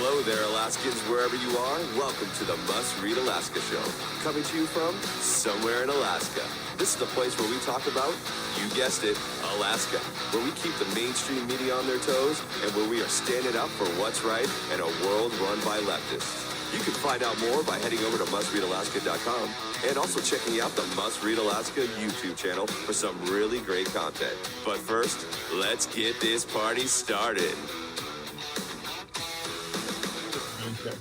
Hello there, Alaskans, wherever you are. Welcome to the Must Read Alaska Show. Coming to you from somewhere in Alaska. This is the place where we talk about, you guessed it, Alaska. Where we keep the mainstream media on their toes and where we are standing up for what's right in a world run by leftists. You can find out more by heading over to mustreadalaska.com and also checking out the Must Read Alaska YouTube channel for some really great content. But first, let's get this party started. Okay.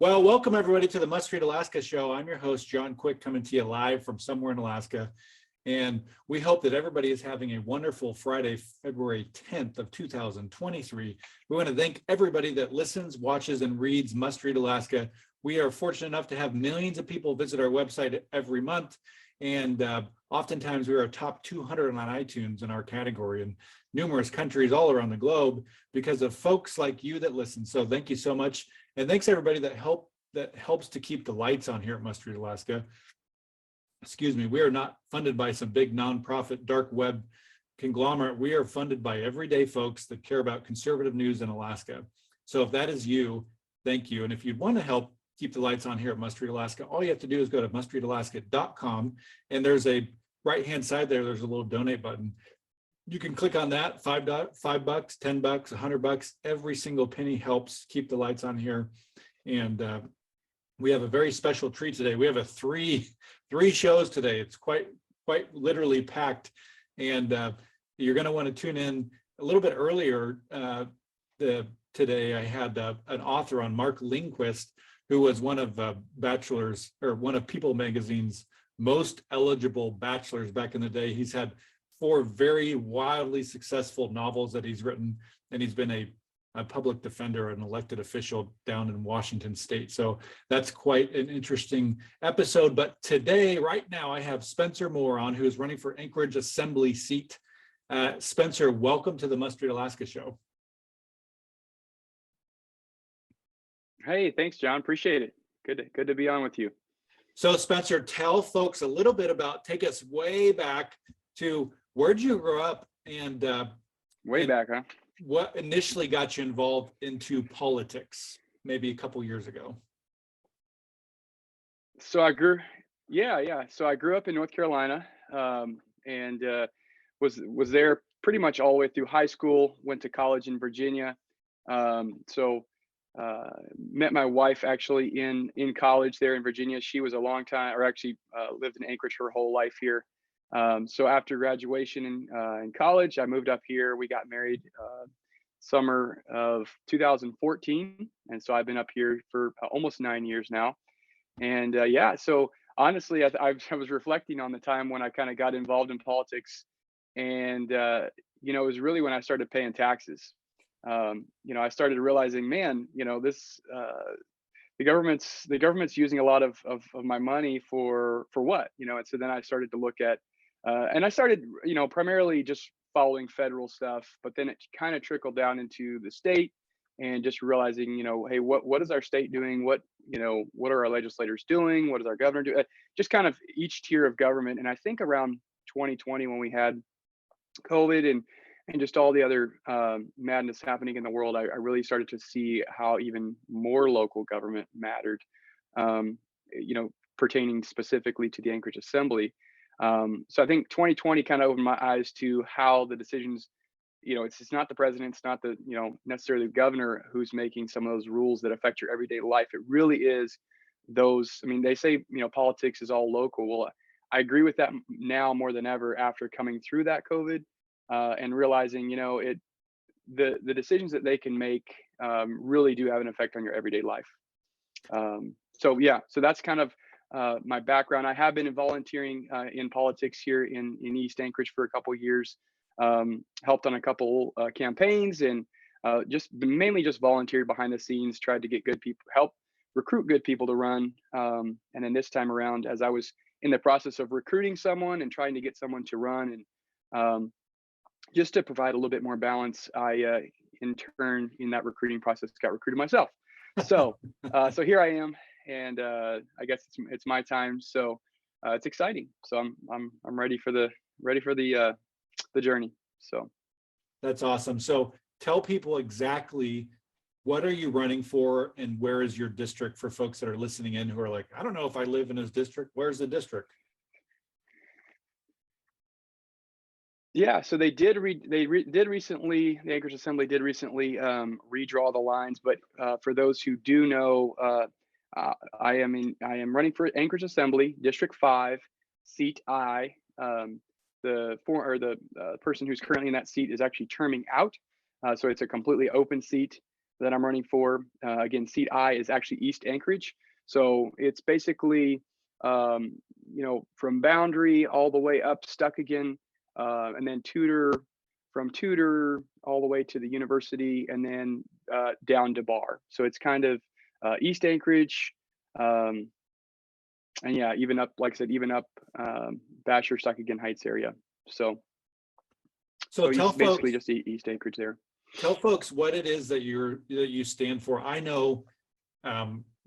Well, welcome everybody to the Must Read Alaska show. I'm your host, John Quick, coming to you live from somewhere in Alaska. And we hope that everybody is having a wonderful Friday, February 10th of 2023. We want to thank everybody that listens, watches, and reads Must Read Alaska. We are fortunate enough to have millions of people visit our website every month. And oftentimes we are top 200 on iTunes in our category in numerous countries all around the globe because of folks like you that listen. So thank you so much. And thanks everybody that helps to keep the lights on here at Must Read Alaska. Excuse me, we are not funded by some big nonprofit dark web conglomerate. We are funded by everyday folks that care about conservative news in Alaska. So if that is you, thank you. And if you'd want to help keep the lights on here at Must Read Alaska, all you have to do is go to mustreadalaska.com, and there's a right-hand side there's a little donate button. You can click on that, $5, $10, $100, every single penny helps keep the lights on here. And we have a very special treat today. We have a three shows today. It's quite literally packed, and you're going to want to tune in a little bit earlier. Today I had an author on, Mark Lindquist, who was one of one of People magazine's most eligible bachelors back in the day. He's had 4 very wildly successful novels that he's written, and he's been a public defender, an elected official down in Washington State. So that's quite an interesting episode. But today, right now, I have Spencer Moore on, who is running for Anchorage Assembly seat. Spencer, welcome to the Must Read Alaska show. Hey, thanks, John. Appreciate it. Good to be on with you. So Spencer, tell folks a little bit take us way back to where'd you grow up and back, huh? What initially got you involved into politics, maybe a couple years ago? So I grew up in North Carolina, and was there pretty much all the way through high school. Went to college in Virginia. Met my wife actually in college there in Virginia. She was a long time, or actually lived in Anchorage her whole life here. So after graduation in college, I moved up here. We got married summer of 2014, and so I've been up here for almost 9 years now. And so honestly, I was reflecting on the time when I kind of got involved in politics, and it was really when I started paying taxes. I started realizing, man, this the government's using a lot of my money for what, and so then I started to look at. And I started, primarily just following federal stuff, but then it kind of trickled down into the state and just realizing, hey, what is our state doing? What are our legislators doing? What is our governor doing? Just kind of each tier of government. And I think around 2020, when we had COVID and just all the other madness happening in the world, I really started to see how even more local government mattered, pertaining specifically to the Anchorage Assembly. So I think 2020 kind of opened my eyes to how the decisions, it's not the president, it's not the, necessarily the governor who's making some of those rules that affect your everyday life. It really is those, they say, politics is all local. Well, I agree with that now more than ever after coming through that COVID, and realizing, the decisions that they can make, really do have an effect on your everyday life. So that's kind of, my background. I have been volunteering in politics here in East Anchorage for a couple of years, helped on a couple campaigns, and mainly just volunteered behind the scenes, tried to get good people, help recruit good people to run. And then this time around, as I was in the process of recruiting someone and trying to get someone to run, and just to provide a little bit more balance, I in turn in that recruiting process got recruited myself. So here I am. And I guess it's my time, so it's exciting. So I'm ready for the journey. So that's awesome. So tell people exactly what are you running for, and where is your district for folks that are listening in who are like, I don't know if I live in his district. Where's the district? Yeah, so they did recently, the Anchorage Assembly did recently redraw the lines, but for those who do know, I am running for Anchorage Assembly, District 5, seat I. The person who's currently in that seat is actually terming out, so it's a completely open seat that I'm running for. Again, seat I is actually East Anchorage, so it's basically from Boundary all the way up Stuckagon, and then from Tudor all the way to the university, and then down to Bar. So it's kind of East Anchorage, and yeah, even up, like I said, even up Basher, Stuckagon Heights area. So Tell basically folks, just East Anchorage there. Tell folks what it is that you stand for. I know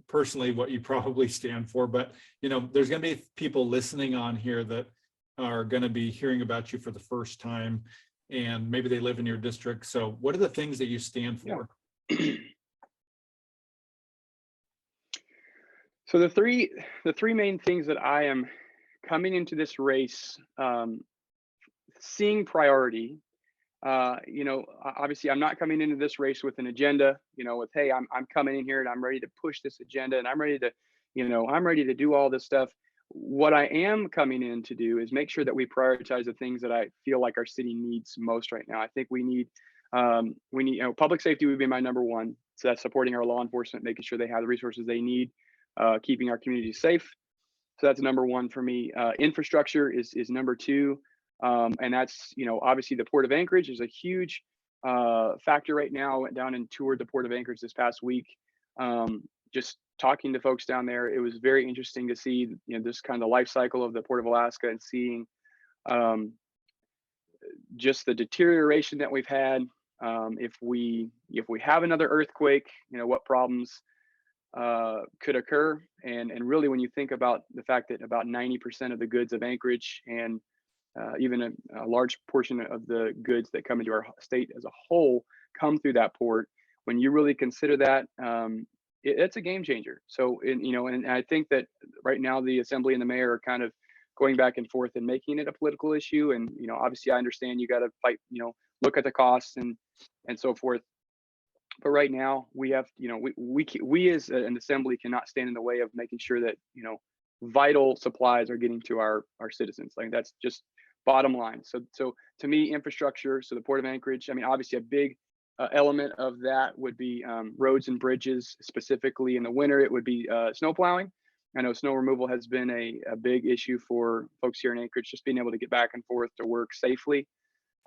personally what you probably stand for, but there's going to be people listening on here that are going to be hearing about you for the first time, and maybe they live in your district. So what are the things that you stand for? Yeah. So the three main things that I am coming into this race seeing priority. Obviously I'm not coming into this race with an agenda, with, hey, I'm coming in here and I'm ready to push this agenda and I'm ready to do all this stuff. What I am coming in to do is make sure that we prioritize the things that I feel like our city needs most right now. I think we need public safety would be my number one. So that's supporting our law enforcement, making sure they have the resources they need, keeping our communities safe. So that's number one for me. Infrastructure is number two. And that's, obviously the Port of Anchorage is a huge factor right now. I went down and toured the Port of Anchorage this past week. Just talking to folks down there, it was very interesting to see, this kind of life cycle of the Port of Alaska, and seeing just the deterioration that we've had. If we have another earthquake, what problems could occur. And really, when you think about the fact that about 90% of the goods of Anchorage, and even a large portion of the goods that come into our state as a whole, come through that port, when you really consider that, it's a game changer. So, and I think that right now the Assembly and the mayor are kind of going back and forth and making it a political issue. And, obviously I understand you got to fight, look at the costs and so forth. But right now we have, we as an assembly cannot stand in the way of making sure that, vital supplies are getting to our citizens. Like, that's just bottom line. So to me, infrastructure, so the Port of Anchorage, obviously a big element of that would be roads and bridges. Specifically in the winter, it would be snow plowing. I know snow removal has been a big issue for folks here in Anchorage, just being able to get back and forth to work safely.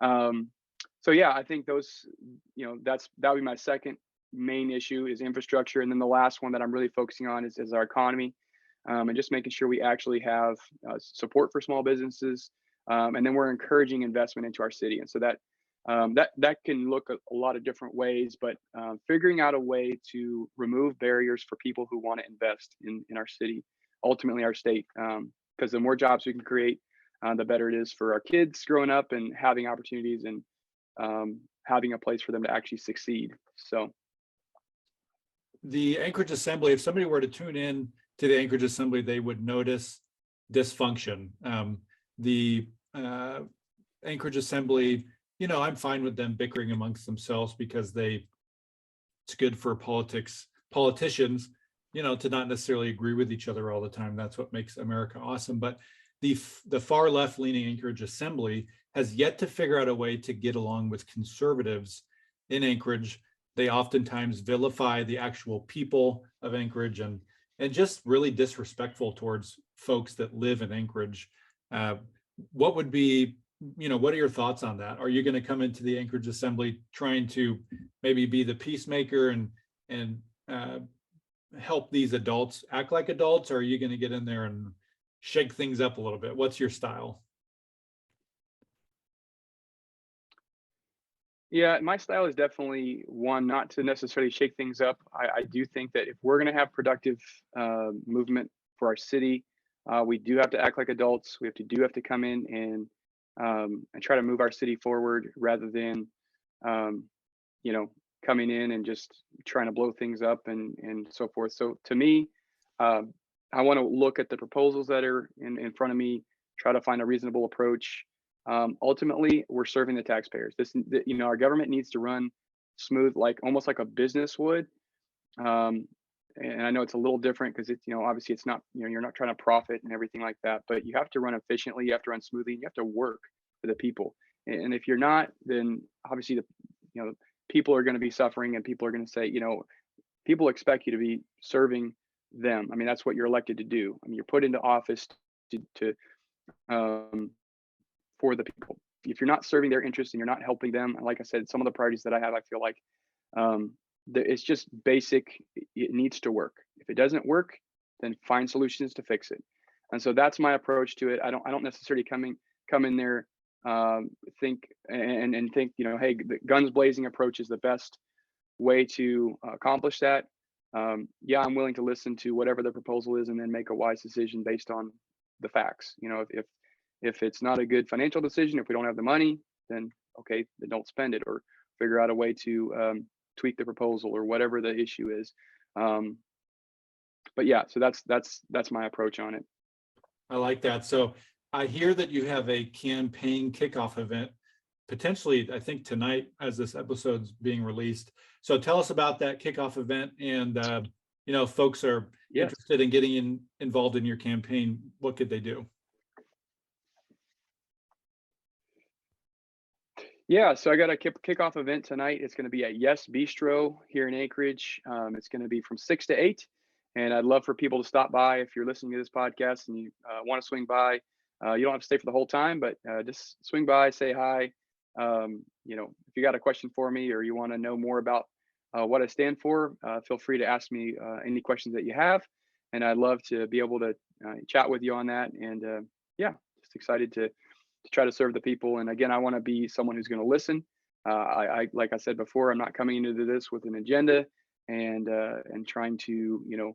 So yeah, I think those, that would be my second main issue, is infrastructure. And then the last one that I'm really focusing on is our economy, and just making sure we actually have support for small businesses, and then we're encouraging investment into our city. And so that can look a lot of different ways, but figuring out a way to remove barriers for people who want to invest in our city, ultimately our state, because the more jobs we can create, the better it is for our kids growing up and having opportunities, and having a place for them to actually succeed. So the Anchorage Assembly, if somebody were to tune in to the Anchorage Assembly, they would notice dysfunction. The Anchorage Assembly, I'm fine with them bickering amongst themselves, because it's good for politicians, to not necessarily agree with each other all the time. That's what makes America awesome. But the far left leaning Anchorage Assembly has yet to figure out a way to get along with conservatives in Anchorage. They oftentimes vilify the actual people of Anchorage, and just really disrespectful towards folks that live in Anchorage. What would be, what are your thoughts on that? Are you going to come into the Anchorage Assembly trying to maybe be the peacemaker and help these adults act like adults? Or are you going to get in there and shake things up a little bit? What's your style? Yeah, my style is definitely one, not to necessarily shake things up. I do think that if we're going to have productive movement for our city, we do have to act like adults. We have to come in and try to move our city forward, rather than coming in and just trying to blow things up and so forth. So to me, I want to look at the proposals that are in front of me, try to find a reasonable approach. Ultimately, we're serving the taxpayers. Our government needs to run smooth, like almost like a business would. And I know it's a little different because it's, obviously it's not, you're not trying to profit and everything like that, but you have to run efficiently, you have to run smoothly, and you have to work for the people. And if you're not, then obviously people are going to be suffering, and people are going to say, people expect you to be serving them. I mean, that's what you're elected to do. I mean, you're put into office to for the people. If you're not serving their interests and you're not helping them, like I said, some of the priorities that I have, I feel like it's just basic. It needs to work. If it doesn't work, then find solutions to fix it. And so that's my approach to it. I don't necessarily come in there think, hey, the guns blazing approach is the best way to accomplish that. Yeah, I'm willing to listen to whatever the proposal is and then make a wise decision based on the facts. If it's not a good financial decision, if we don't have the money, then okay, then don't spend it, or figure out a way to tweak the proposal or whatever the issue is. But yeah, so that's my approach on it. I like that. So I hear that you have a campaign kickoff event, potentially, I think tonight as this episode's being released. So tell us about that kickoff event, and folks are interested in getting involved in your campaign. What could they do? Yeah, so I got a kickoff event tonight. It's going to be at Yes Bistro here in Anchorage. It's going to be from 6 to 8, and I'd love for people to stop by. If you're listening to this podcast and you want to swing by, you don't have to stay for the whole time, but just swing by, say hi. If you got a question for me or you want to know more about what I stand for, feel free to ask me any questions that you have, and I'd love to be able to chat with you on that. And just excited to try to serve the people. And again, I want to be someone who's going to listen. I like I said before, I'm not coming into this with an agenda and trying to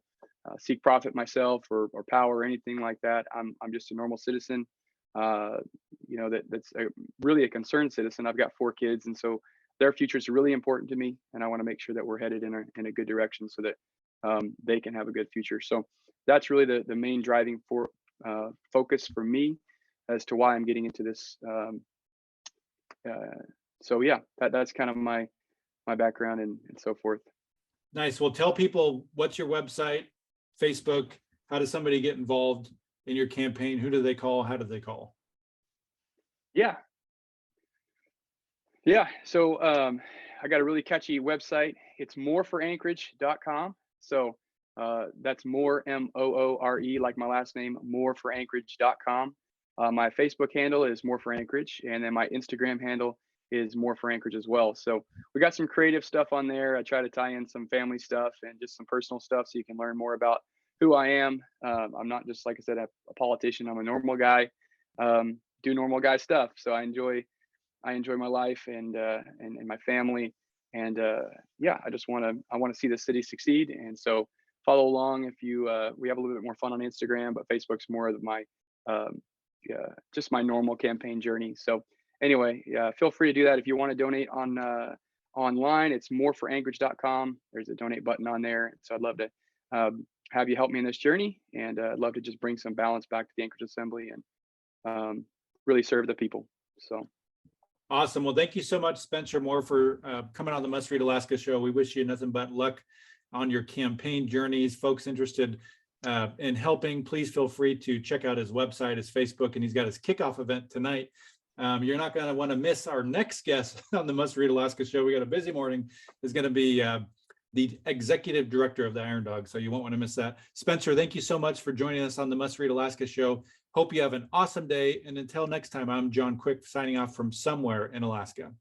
seek profit myself or power or anything like that. I'm just a normal citizen. That's really a concerned citizen. I've got 4 kids, and so their future is really important to me, and I want to make sure that we're headed in a good direction so that they can have a good future. So that's really the main driving focus for me as to why I'm getting into this. So yeah, that's kind of my background and so forth. Nice. Well, tell people, what's your website, Facebook? How does somebody get involved in your campaign? Who do they call? How do they call? Yeah. So I got a really catchy website. It's moreforanchorage.com. So that's more, MOORE, like my last name, moreforanchorage.com. My Facebook handle is More for Anchorage, and then my Instagram handle is More for Anchorage as well. So we got some creative stuff on there. I try to tie in some family stuff and just some personal stuff so you can learn more about who I am. I'm not just, like I said, a politician. I'm a normal guy, do normal guy stuff. So I enjoy my life and my family. And I just want to see the city succeed. And so follow along if you, we have a little bit more fun on Instagram, but Facebook's more of my, just my normal campaign journey. So anyway, feel free to do that. If you want to donate online, it's moreforanchorage.com. There's a donate button on there. So I'd love to have you help me in this journey, and I'd love to just bring some balance back to the Anchorage Assembly and really serve the people. So awesome. Well, thank you so much, Spencer Moore, for coming on the Must Read Alaska show. We wish you nothing but luck on your campaign journeys. Folks interested in helping, please feel free to check out his website, his Facebook, and he's got his kickoff event tonight. You're not going to want to miss our next guest on the Must Read Alaska show. We got a busy morning. Is going to be the executive director of the Iron Dog, so you won't want to miss that. Spencer, thank you so much for joining us on the Must Read Alaska show. Hope you have an awesome day, and until next time, I'm John Quick, signing off from somewhere in Alaska.